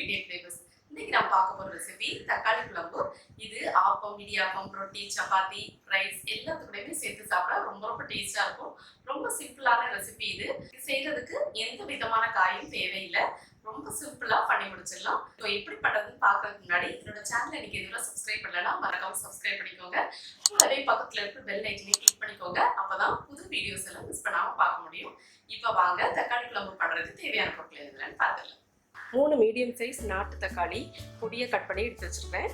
Indian Flavours. இன்னைக்கு நம்ம பார்க்க போற ரெசிபி தக்காளி குழம்பு. இது ஆப்பம், இடியாப்பம், ரொட்டி, சப்பாத்தி, ரைஸ் எல்லாத்துக்கூடயுமே சேர்த்து சாப்பிட ரொம்ப டேஸ்டா இருக்கும். ரொம்ப சிம்பிளான ரெசிபி இது. இது செய்யறதுக்கு எந்த விதமான காயும் தேவையில்லை. ரொம்ப சிம்பிளா பண்ணி முடிச்சிடலாம். ஸோ எப்படி பண்றதுன்னு பார்க்கறதுக்கு முன்னாடி என்னோட சேனலை இன்னைக்கு எதுவும் சப்ஸ்கிரைப் பண்ணலன்னா மறக்காம சப்ஸ்கிரைப் பண்ணிக்கோங்க. கூடவே பக்கத்துல இருக்க பெல் ஐக்கனையும் கிளிக் பண்ணிக்கோங்க. அப்பதான் புது வீடியோஸ் எல்லாம் மிஸ் பண்ணாம பார்க்க முடியும். இப்போ வாங்க தக்காளி குழம்பு பண்றதுக்கு தேவையான பொருட்கள் எதுலன்னு பார்த்துக்கலாம். 3 மீடியம் சைஸ் நாட்டு தக்காளி பொடியை கட் பண்ணி எடுத்து வச்சிருக்கேன்.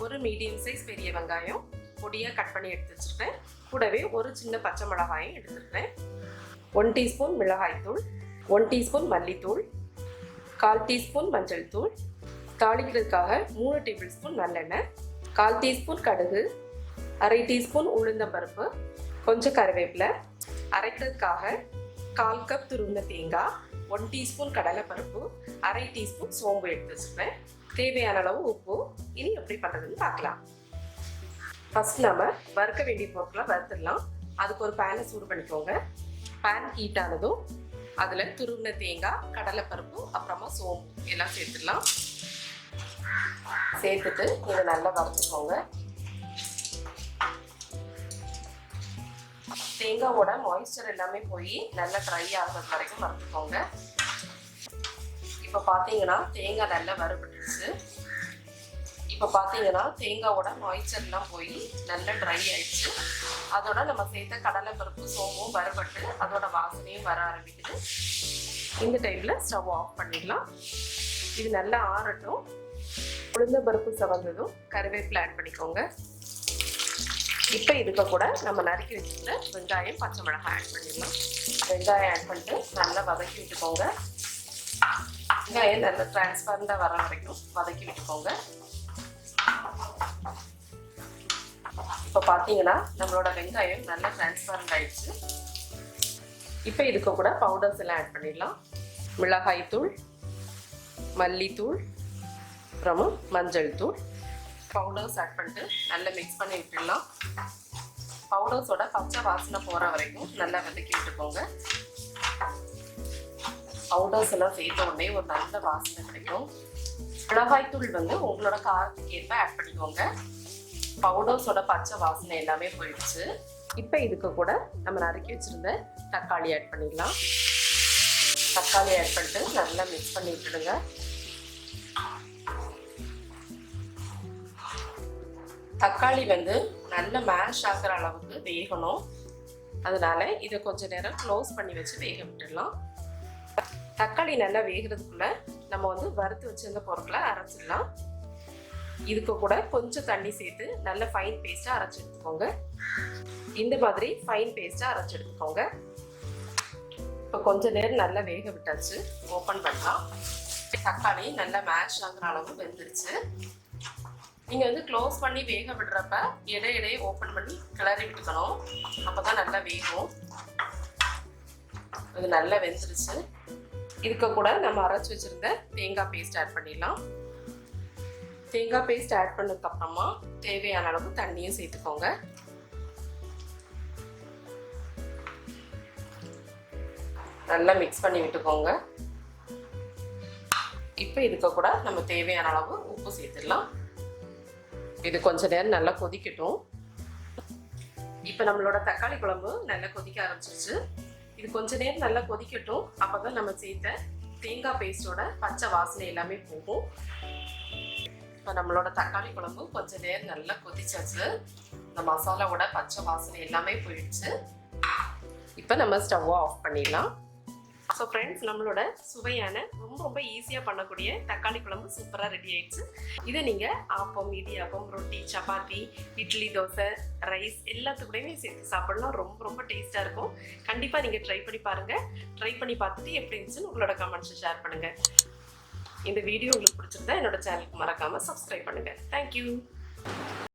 ஒரு மீடியம் சைஸ் பெரிய வெங்காயம் பொடியை கட் பண்ணி எடுத்து வச்சிருக்கேன். கூடவே ஒரு சின்ன பச்சை மிளகாயும் எடுத்துருக்கேன். 1 டீஸ்பூன் மிளகாய்த்தூள், 1 டீஸ்பூன் மல்லித்தூள், 1/4 டீஸ்பூன் மஞ்சள் தூள், தாளிக்கிறதுக்காக 3 டேபிள் ஸ்பூன் நல்லெண்ணெய், 1/4 டீஸ்பூன் கடுகு, 1/2 டீஸ்பூன் உளுந்தம்பருப்பு, கொஞ்சம் கருவேப்பிலை, அரைக்கிறதுக்காக 1/4 கப் துருவின தேங்காய், 1 டீஸ்பூன் கடலைப்பருப்பு, 1/2 டீஸ்பூன் சோம்பு எடுத்து வச்சுருப்பேன். தேவையான அளவு உப்பு. இனி எப்படி பண்ணுறதுன்னு பார்க்கலாம். ஃபர்ஸ்ட் நம்ம வறுக்க வேண்டிய பொருட்களை வறுத்துடலாம். அதுக்கு ஒரு பேனை சூடு பண்ணிக்கோங்க. பேன் ஹீட் ஆனதும் அதில் துருவின தேங்காய், கடலைப்பருப்பு, அப்புறமா சோம்பு எல்லாம் சேர்த்துடலாம். சேர்த்துட்டு இதை நல்லா வறுத்துக்கோங்க. தேங்காவோட மாய்ஸ்சர் எல்லாமே போய் நல்லா ட்ரை ஆகிறது வரைக்கும் வறுத்துக்கோங்க. இப்போ பார்த்தீங்கன்னா தேங்காய் நல்லா வறுபட்டுருச்சு. இப்போ பார்த்தீங்கன்னா தேங்காவோட மாய்ஸ்சர்லாம் போய் நல்லா ட்ரை ஆயிடுச்சு. அதோட நம்ம சேர்த்த கடலைப்பருப்பு, சோம்பும் வறுபட்டு அதோட வாசனையும் வர ஆரம்பிக்குது. இந்த டைமில் ஸ்டவ் ஆஃப் பண்ணிடலாம். இது நல்லா ஆறட்டும். உளுந்தம்பருப்பு செவந்ததும் கருவேப்பிலை ஆட் பண்ணிக்கோங்க. இப்போ இதுக்கு கூட நம்ம நறுக்கி வச்சுக்கிற வெங்காயம், பச்சை மிளகாய் ஆட் பண்ணிடலாம். வெங்காயம் ஆட் பண்ணிட்டு நல்லா வதக்கி விட்டுக்கோங்க. வெங்காயம் நல்லா டிரான்ஸ்பரண்டாக வர வரைக்கும் வதக்கி விட்டுக்கோங்க. இப்போ பார்த்தீங்கன்னா நம்மளோட வெங்காயம் நல்லா டிரான்ஸ்பரண்ட் ஆயிடுச்சு. இப்போ இதுக்கு கூட பவுடர்ஸ் எல்லாம் ஆட் பண்ணிடலாம். மிளகாய்த்தூள், மல்லித்தூள், அப்புறமா மஞ்சள் தூள். பவுடர்ஸ் ஆட் பண்ணிட்டு நல்லா மிக்ஸ் பண்ணி விட்டுடலாம். பவுடர்ஸோட பச்சை வாசனை போகிற வரைக்கும் நல்லா வதக்கி விட்டுக்கோங்க. பவுடர்ஸ் எல்லாம் சேர்த்த உடனே ஒரு நல்ல வாசனை கிடைக்கும். மிளகாய்த்தூள் உங்களோட காரத்துக்கு ஏற்ப ஆட் பண்ணிக்கோங்க. பவுடர்ஸோட பச்சை வாசனை எல்லாமே போயிடுச்சு. இப்போ இதுக்கு கூட நம்ம நறுக்கி வச்சிருந்த தக்காளி ஆட் பண்ணிடலாம். தக்காளி ஆட் பண்ணிட்டு நல்லா மிக்ஸ் பண்ணி விட்டுடுங்க. தக்காளி நல்ல மேஷ் ஆகிற அளவுக்கு வேகணும். அதனால இதை கொஞ்ச நேரம் க்ளோஸ் பண்ணி வச்சு வேக விட்டுடலாம். தக்காளி நல்லா வேகிறதுக்குள்ள நம்ம வறுத்து வச்சிருந்த பொருட்களை அரைச்சிடலாம். இதுக்கு கூட கொஞ்சம் தண்ணி சேர்த்து நல்ல ஃபைன் பேஸ்ட்டாக அரைச்சி எடுத்துக்கோங்க. இந்த மாதிரி ஃபைன் பேஸ்ட்டாக அரைச்சி எடுத்துக்கோங்க. இப்போ கொஞ்ச நேரம் நல்லா வேக விட்டாச்சு. ஓப்பன் பண்ணலாம். தக்காளி நல்லா மேஷ் ஆகிற அளவு வெந்துருச்சு. நீங்கள் க்ளோஸ் பண்ணி வேக விடுறப்ப இடையிடையே ஓப்பன் பண்ணி கிளறி விட்டுக்கணும். அப்போ தான் நல்லா வேகும். இது நல்லா வெந்துருச்சு. இதுக்கு கூட நம்ம அரைச்சி வச்சுருந்த தேங்காய் பேஸ்ட் ஆட் பண்ணிடலாம். தேங்காய் பேஸ்ட் ஆட் பண்ணதுக்கப்புறமா தேவையான அளவு தண்ணியும் சேர்த்துக்கோங்க. நல்லா மிக்ஸ் பண்ணி விட்டுக்கோங்க. இப்போ இதுக்கு கூட நம்ம தேவையான அளவு உப்பு சேர்த்துடலாம். இது கொஞ்ச நேரம் நல்லா கொதிக்கட்டும். இப்போ நம்மளோட தக்காளி குழம்பு நல்லா கொதிக்க ஆரம்பிச்சிருச்சு. இது கொஞ்ச நேரம் நல்லா கொதிக்கட்டும். அப்போதான் நம்ம சேர்த்த தேங்காய் பேஸ்டோட பச்சை வாசனை எல்லாமே போகும். இப்போ நம்மளோட தக்காளி குழம்பு கொஞ்ச நேரம் நல்லா கொதிச்சாச்சு. இந்த மசாலாவோட பச்சை வாசனை எல்லாமே போயிடுச்சு. இப்போ நம்ம ஸ்டவ்வை ஆஃப் பண்ணிடலாம். ஸோ ஃப்ரெண்ட்ஸ், நம்மளோட சுவையான ரொம்ப ஈஸியாக பண்ணக்கூடிய தக்காளி குழம்பு சூப்பராக ரெடி ஆயிடுச்சு. இதை நீங்கள் ஆப்பம், இடியாப்பம், ரொட்டி, சப்பாத்தி, இட்லி, தோசை, ரைஸ் எல்லாத்துக்கூடயுமே சேர்த்து சாப்பிடலாம். ரொம்ப டேஸ்ட்டாக இருக்கும். கண்டிப்பாக நீங்கள் ட்ரை பண்ணி பாருங்கள். ட்ரை பண்ணி பார்த்துட்டு எப்படி இருந்துச்சுன்னு உங்களோட கமெண்ட்ஸை ஷேர் பண்ணுங்கள். இந்த வீடியோ உங்களுக்கு பிடிச்சிருந்தா என்னோட சேனலுக்கு மறக்காமல் சப்ஸ்கிரைப் பண்ணுங்கள். தேங்க்யூ.